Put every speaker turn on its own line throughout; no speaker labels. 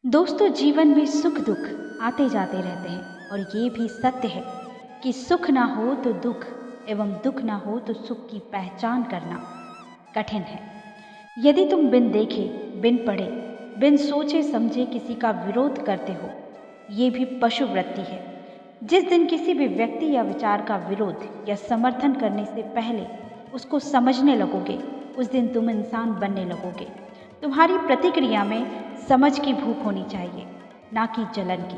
दोस्तों, जीवन में सुख दुख आते जाते रहते हैं और ये भी सत्य है कि सुख ना हो तो दुख एवं दुख ना हो तो सुख की पहचान करना कठिन है। यदि तुम बिन देखे, बिन पढ़े, बिन सोचे समझे किसी का विरोध करते हो, ये भी पशु वृत्ति है। जिस दिन किसी भी व्यक्ति या विचार का विरोध या समर्थन करने से पहले उसको समझने लगोगे, उस दिन तुम इंसान बनने लगोगे। तुम्हारी प्रतिक्रिया में समझ की भूख होनी चाहिए, ना कि जलन की।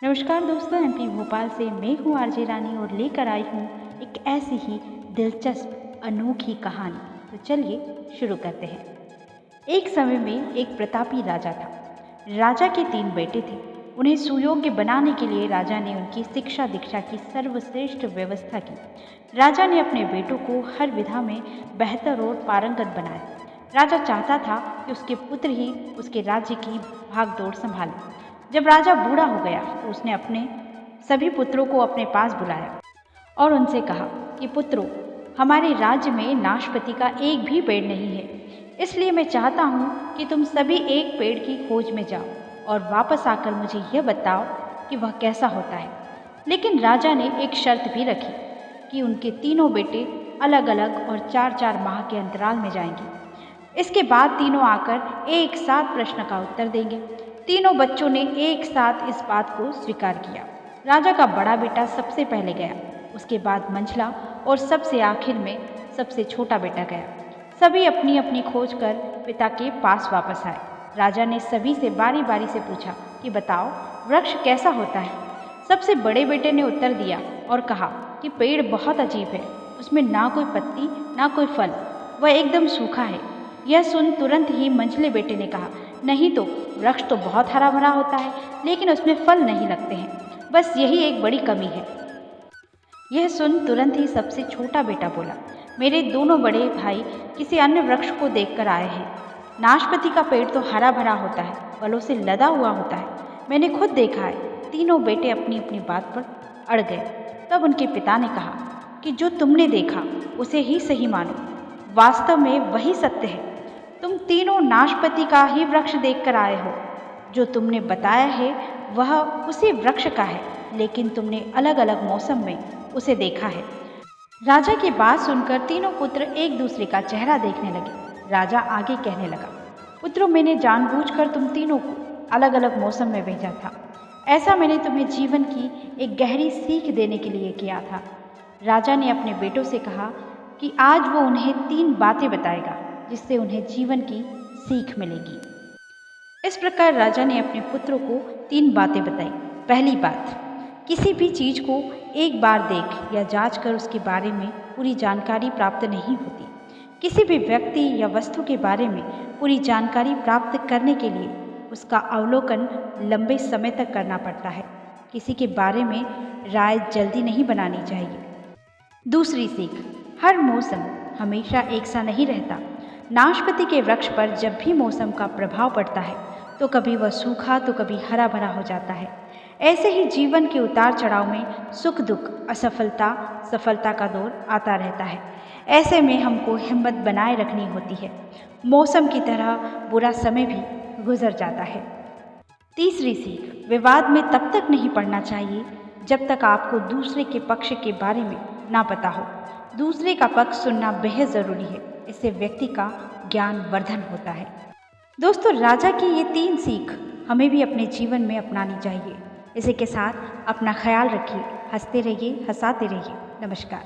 नमस्कार दोस्तों, एमपी भोपाल से मैं हूँ आरजे रानी और लेकर आई हूँ एक ऐसी ही दिलचस्प अनोखी कहानी। तो चलिए शुरू करते हैं। एक समय में एक प्रतापी राजा था। राजा के 3 बेटे थे। उन्हें सुयोग्य बनाने के लिए राजा ने उनकी शिक्षा दीक्षा की सर्वश्रेष्ठ व्यवस्था की। राजा ने अपने बेटों को हर विधा में बेहतर और पारंगत बनाया। राजा चाहता था कि उसके पुत्र ही उसके राज्य की भागदौड़ संभालें। जब राजा बूढ़ा हो गया तो उसने अपने सभी पुत्रों को अपने पास बुलाया और उनसे कहा कि पुत्रों, हमारे राज्य में नाशपति का एक भी पेड़ नहीं है, इसलिए मैं चाहता हूँ कि तुम सभी एक पेड़ की खोज में जाओ और वापस आकर मुझे यह बताओ कि वह कैसा होता है। लेकिन राजा ने एक शर्त भी रखी कि उनके तीनों बेटे अलग अलग और 4-4 माह के अंतराल में जाएंगे। इसके बाद तीनों आकर एक साथ प्रश्न का उत्तर देंगे। तीनों बच्चों ने एक साथ इस बात को स्वीकार किया। राजा का बड़ा बेटा सबसे पहले गया, उसके बाद मंझला और सबसे आखिर में सबसे छोटा बेटा गया। सभी अपनी अपनी खोज कर पिता के पास वापस आए। राजा ने सभी से बारी बारी से पूछा कि बताओ, वृक्ष कैसा होता है। सबसे बड़े बेटे ने उत्तर दिया और कहा कि पेड़ बहुत अजीब है, उसमें ना कोई पत्ती ना कोई फल, वह एकदम सूखा है। यह सुन तुरंत ही मंझले बेटे ने कहा, नहीं तो वृक्ष तो बहुत हरा भरा होता है, लेकिन उसमें फल नहीं लगते हैं, बस यही एक बड़ी कमी है। यह सुन तुरंत ही सबसे छोटा बेटा बोला, मेरे दोनों बड़े भाई किसी अन्य वृक्ष को देखकर आए हैं। नाशपति का पेड़ तो हरा भरा होता है, फलों से लदा हुआ होता है, मैंने खुद देखा है। तीनों बेटे अपनी अपनी बात पर अड़ गए। तब उनके पिता ने कहा कि जो तुमने देखा उसे ही सही मानो, वास्तव में वही सत्य है। तुम तीनों नाशपति का ही वृक्ष देखकर आए हो। जो तुमने बताया है वह उसी वृक्ष का है, लेकिन तुमने अलग अलग मौसम में उसे देखा है। राजा की बात सुनकर तीनों पुत्र एक दूसरे का चेहरा देखने लगे। राजा आगे कहने लगा, पुत्रों, मैंने जानबूझकर तुम तीनों को अलग अलग मौसम में भेजा था। ऐसा मैंने तुम्हें जीवन की एक गहरी सीख देने के लिए किया था। राजा ने अपने बेटों से कहा कि आज वो उन्हें 3 बातें बताएगा जिससे उन्हें जीवन की सीख मिलेगी। इस प्रकार राजा ने अपने पुत्रों को 3 बातें बताई। पहली बात, किसी भी चीज़ को एक बार देख या जांच कर उसके बारे में पूरी जानकारी प्राप्त नहीं होती। किसी भी व्यक्ति या वस्तु के बारे में पूरी जानकारी प्राप्त करने के लिए उसका अवलोकन लंबे समय तक करना पड़ता है। किसी के बारे में राय जल्दी नहीं बनानी चाहिए। दूसरी सीख, हर मौसम हमेशा एक सा नहीं रहता। नाशपति के वृक्ष पर जब भी मौसम का प्रभाव पड़ता है तो कभी वह सूखा तो कभी हरा भरा हो जाता है। ऐसे ही जीवन के उतार चढ़ाव में सुख दुख, असफलता सफलता का दौर आता रहता है। ऐसे में हमको हिम्मत बनाए रखनी होती है। मौसम की तरह बुरा समय भी गुजर जाता है। तीसरी सीख, विवाद में तब तक नहीं पड़ना चाहिए जब तक आपको दूसरे के पक्ष के बारे में ना पता हो। दूसरे का पक्ष सुनना बेहद ज़रूरी है, इससे व्यक्ति का ज्ञान वर्धन होता है। दोस्तों, राजा की ये 3 सीख हमें भी अपने जीवन में अपनानी चाहिए। इसी के साथ अपना ख्याल रखिए, हंसते रहिए, हंसाते रहिए। नमस्कार।